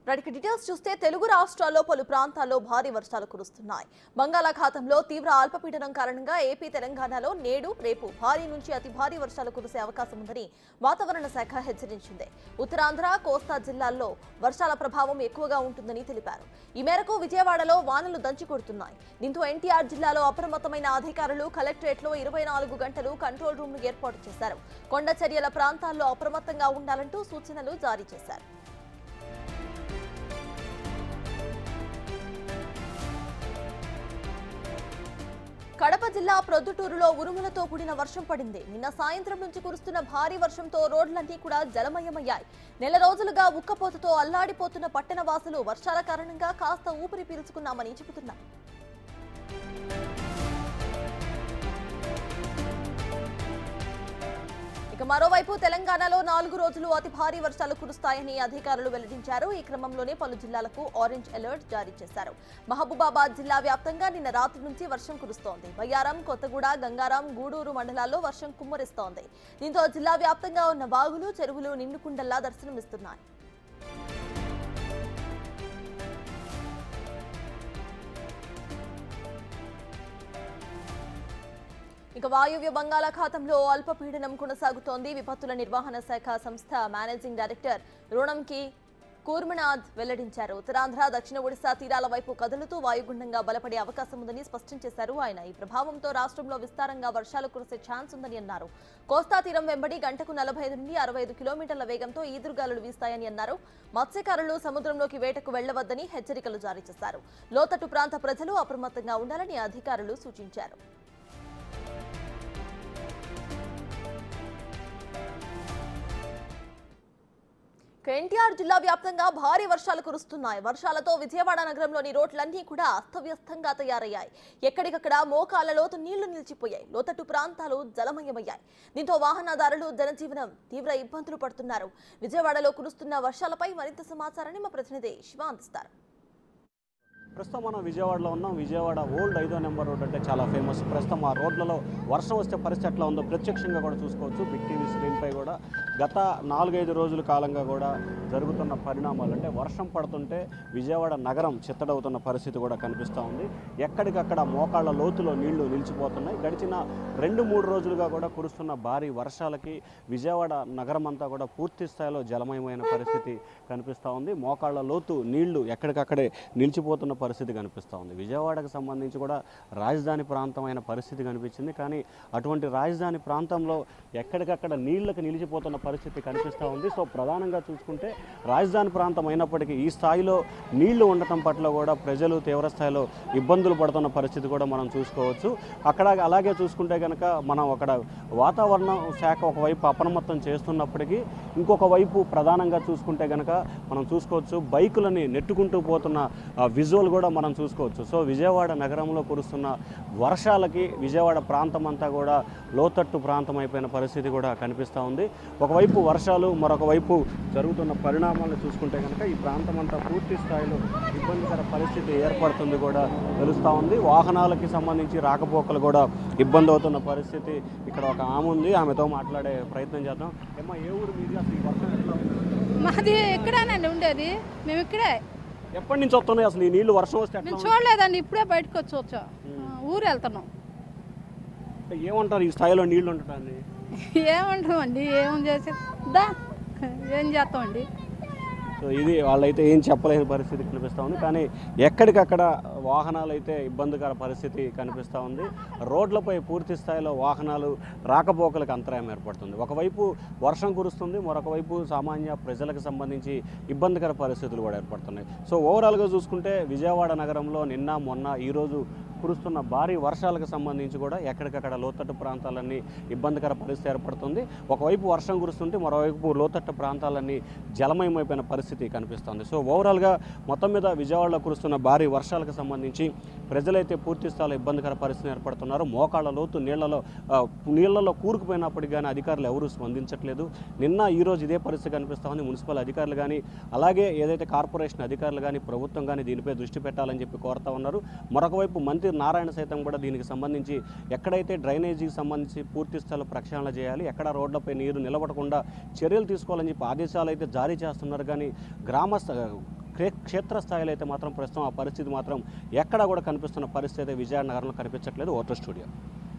వాటికి డీటెయిల్స్ చూస్తే తెలుగు రాష్ట్రాల్లో పలు ప్రాంతాల్లో భారీ వర్షాలు కురుస్తున్నాయి. బంగాళాఖాతంలో తీవ్ర అల్పపీడనం కారణంగా ఏపీ తెలంగాణలో నేడు రేపు భారీ నుంచి అతి భారీ వర్షాలు కురిసే అవకాశం ఉందని వాతావరణ శాఖ హెచ్చరించింది. ఉత్తరాంధ్ర కోస్తా జిల్లాల్లో వర్షాల ప్రభావం ఎక్కువగా ఉంటుందని తెలిపారు. ఈ మేరకు విజయవాడలో వానలు దంచి కొడుతున్నాయి. దీంతో ఎన్టీఆర్ జిల్లాలో అప్రమత్తమైన అధికారులు కలెక్టరేట్లో 24 గంటలు కంట్రోల్ రూమ్ ను ఏర్పాటు చేశారు. కొండ చర్యల ప్రాంతాల్లో అప్రమత్తంగా ఉండాలంటూ సూచనలు జారీ చేశారు. కడప జిల్లా ప్రొద్దుటూరులో ఉరుములతో కూడిన వర్షం పడింది. నిన్న సాయంత్రం నుంచి కురుస్తున్న భారీ వర్షంతో రోడ్లన్నీ కూడా జలమయమయ్యాయి. నెల రోజులుగా ఉక్కపోతతో అల్లాడిపోతున్న పట్టణ వాసులు వర్షాల కారణంగా కాస్త ఊపిరి పీల్చుకున్నామని చెబుతున్నారు. మరోవైపు తెలంగాణలో 4 రోజులు అతి భారీ వర్షాలు కురుస్తాయని అధికారులు వెల్లడించారు. ఈ క్రమంలోనే పలు జిల్లాలకు ఆరెంజ్ అలర్ట్ జారీ చేశారు. మహబూబాబాద్ జిల్లా వ్యాప్తంగా నిన్న రాత్రి నుంచి వర్షం కురుస్తోంది. బయ్యారం, కొత్తగూడ, గంగారాం, గూడూరు మండలాల్లో వర్షం కుమ్మరిస్తోంది. దీంతో జిల్లా వ్యాప్తంగా ఉన్న వాగులు, చెరువులు నిండుకుండల్లా దర్శనమిస్తున్నాయి. వాయువ్య బంగాళాఖాతంలో అల్పపీడనం కొనసాగుతోంది. విపత్తుల నిర్వహణ శాఖ సంస్థ మేనేజింగ్ డైరెక్టర్ రుణంకి కూర్మనాథ్ వెల్లడించారు. ఉత్తరాంధ్ర, దక్షిణ ఒడిశా తీరాల వైపు కదులుతూ వాయుగుండంగా బలపడే అవకాశం ఉందని స్పష్టం చేశారు ఆయన. ఈ ప్రభావంతో రాష్ట్రంలో విస్తారంగా వర్షాలు కురిసే ఛాన్స్ ఉందని అన్నారు. కోస్తా తీరం వెంబడి గంటకు 45 నుండి 65 కిలోమీటర్ల వేగంతో ఈదురుగాలులు వీస్తాయని అన్నారు. మత్స్యకారులు సముద్రంలోకి వేటకు వెళ్లవద్దని హెచ్చరికలు జారీ చేశారు. లోతట్టు ప్రాంత ప్రజలు అప్రమత్తంగా ఉండాలని అధికారులు సూచించారు. ఎన్టీఆర్ జిల్లా వ్యాప్తంగా భారీ వర్షాలు కురుస్తున్నాయి. వర్షాలతో విజయవాడ నగరంలోని రోడ్లన్నీ కూడా అస్తవ్యస్తంగా తయారయ్యాయి. ఎక్కడికక్కడ మోకాళ్ల లోతు నీళ్లు నిలిచిపోయాయి. లోతట్టు ప్రాంతాలు జలమయమయ్యాయి. దీంతో వాహనదారులు జనజీవనం తీవ్ర ఇబ్బందులు పడుతున్నారు. విజయవాడలో కురుస్తున్న వర్షాలపై మరింత సమాచారాన్ని మా ప్రతినిధి శివ అందిస్తారు. ప్రస్తుతం మనం విజయవాడలో ఉన్నాం. విజయవాడ ఓల్డ్ 5వ నెంబర్ రోడ్ అంటే చాలా ఫేమస్. ప్రస్తుతం ఆ రోడ్లలో వర్షం వస్తే పరిస్థితి ఎట్లా ఉందో ప్రత్యక్షంగా కూడా చూసుకోవచ్చు. బిగ్ టీవీ స్క్రీన్పై కూడా గత 4-5 రోజుల కాలంగా కూడా జరుగుతున్న పరిణామాలు అంటే వర్షం పడుతుంటే విజయవాడ నగరం చిత్తడవుతున్న పరిస్థితి కూడా కనిపిస్తూ ఉంది. ఎక్కడికక్కడ మోకాళ్ల లోతులో నీళ్లు నిలిచిపోతున్నాయి. గడిచిన 2-3 రోజులుగా కూడా కురుస్తున్న భారీ వర్షాలకి విజయవాడ నగరం అంతా కూడా పూర్తి స్థాయిలో జలమయమైన పరిస్థితి కనిపిస్తూ ఉంది. మోకాళ్ల లోతు నీళ్లు ఎక్కడికక్కడే నిలిచిపోతున్న పరిస్థితి కనిపిస్తూ ఉంది. విజయవాడకు సంబంధించి కూడా రాజధాని ప్రాంతమైన పరిస్థితి కనిపించింది. కానీ అటువంటి రాజధాని ప్రాంతంలో ఎక్కడికక్కడ నీళ్లకు నిలిచిపోతున్న పరిస్థితి కనిపిస్తూ ఉంది. సో ప్రధానంగా చూసుకుంటే రాజధాని ప్రాంతం అయినప్పటికీ ఈ స్థాయిలో నీళ్లు ఉండటం పట్ల కూడా ప్రజలు తీవ్ర స్థాయిలో ఇబ్బందులు పడుతున్న పరిస్థితి కూడా మనం చూసుకోవచ్చు. అక్కడ అలాగే చూసుకుంటే కనుక మనం అక్కడ వాతావరణ శాఖ ఒకవైపు అప్రమత్తం చేస్తున్నప్పటికీ ఇంకొక వైపు ప్రధానంగా చూసుకుంటే కనుక మనం చూసుకోవచ్చు బైకులని నెట్టుకుంటూ పోతున్న విజువల్ కూడా మనం చూసుకోవచ్చు. సో విజయవాడ నగరంలో కురుస్తున్న వర్షాలకి విజయవాడ ప్రాంతం అంతా కూడా లోతట్టు ప్రాంతం అయిపోయిన పరిస్థితి కూడా కనిపిస్తూ ఉంది. ఒకవైపు వర్షాలు, మరొక వైపు జరుగుతున్న పరిణామాలను చూసుకుంటే కనుక ఈ ప్రాంతం అంతా పూర్తి స్థాయిలో ఇబ్బందికర పరిస్థితి ఏర్పడుతుంది కూడా తెలుస్తూ ఉంది. వాహనాలకి సంబంధించి రాకపోకలు కూడా ఇబ్బంది అవుతున్న పరిస్థితి. ఇక్కడ ఒక ఆమె ఉంది, ఆమెతో మాట్లాడే ప్రయత్నం చేద్దాం. ఏమో ఏ ఊరు మీది, అసలు ఈ వర్షం ఎట్లా ఉంది? మాది ఎక్కడేనండి ఉండేది, మేము ఇక్కడే. ఎప్పటి నుంచి వస్తున్నాయి అసలు ఈ నీళ్లు? వర్షం వస్తే మేము చూడలేదండి, ఇప్పుడే బయటకు వచ్చి ఊరు వెళ్తున్నాం. ఏమంటారు ఈ స్థాయిలో నీళ్లు ఉండటాన్ని? ఏమంటామండి, ఏం ఏం చేస్తామండి. సో ఇది వాళ్ళైతే ఏం చెప్పలేని పరిస్థితి కనిపిస్తూ ఉంది. కానీ ఎక్కడికక్కడ వాహనాలు అయితే ఇబ్బందికర పరిస్థితి కనిపిస్తూ ఉంది. రోడ్లపై పూర్తి స్థాయిలో వాహనాలు రాకపోకలకు అంతరాయం ఏర్పడుతుంది. ఒకవైపు వర్షం కురుస్తుంది, మరొక వైపు సామాన్య ప్రజలకు సంబంధించి ఇబ్బందికర పరిస్థితులు కూడా ఏర్పడుతున్నాయి. సో ఓవరాల్గా చూసుకుంటే విజయవాడ నగరంలో నిన్న మొన్న ఈరోజు కురుస్తున్న భారీ వర్షాలకు సంబంధించి కూడా ఎక్కడికక్కడ లోతట్టు ప్రాంతాలన్నీ ఇబ్బందికర పరిస్థితి ఏర్పడుతుంది. ఒకవైపు వర్షం కురుస్తుంటే మరోవైపు లోతట్టు ప్రాంతాలన్నీ జలమయమైపోయిన పరిస్థితి కనిపిస్తుంది. సో ఓవరాల్గా మొత్తం మీద విజయవాడలో కురుస్తున్న భారీ వర్షాలకు సంబంధించి ప్రజలైతే పూర్తి స్థాయిలో ఇబ్బందికర పరిస్థితి ఏర్పడుతున్నారు. మోకాళ్ళ లోతు నీళ్లలో కూరుకుపోయినప్పటికీ కానీ అధికారులు ఎవరూ స్పందించట్లేదు. నిన్న ఈరోజు ఇదే పరిస్థితి కనిపిస్తూ ఉంది. మున్సిపల్ అధికారులు కానీ అలాగే ఏదైతే కార్పొరేషన్ అధికారులు కానీ ప్రభుత్వం కానీ దీనిపై దృష్టి పెట్టాలని చెప్పి కోరుతా ఉన్నారు. మరొక వైపు మంత్రి నారాయణ సైతం కూడా దీనికి సంబంధించి ఎక్కడైతే డ్రైనేజీకి సంబంధించి పూర్తి స్థాయిలో ప్రక్షాళన చేయాలి, ఎక్కడ రోడ్లపై నీరు నిలబడకుండా చర్యలు తీసుకోవాలని చెప్పి ఆదేశాలు అయితే జారీ చేస్తున్నారు. కానీ క్షేత్రస్థాయిలో అయితే మాత్రం ప్రస్తుతం ఆ పరిస్థితి మాత్రం ఎక్కడా కూడా కనిపిస్తున్న పరిస్థితి అయితే విజయనగరంలో కనిపించట్లేదు. Voter studio.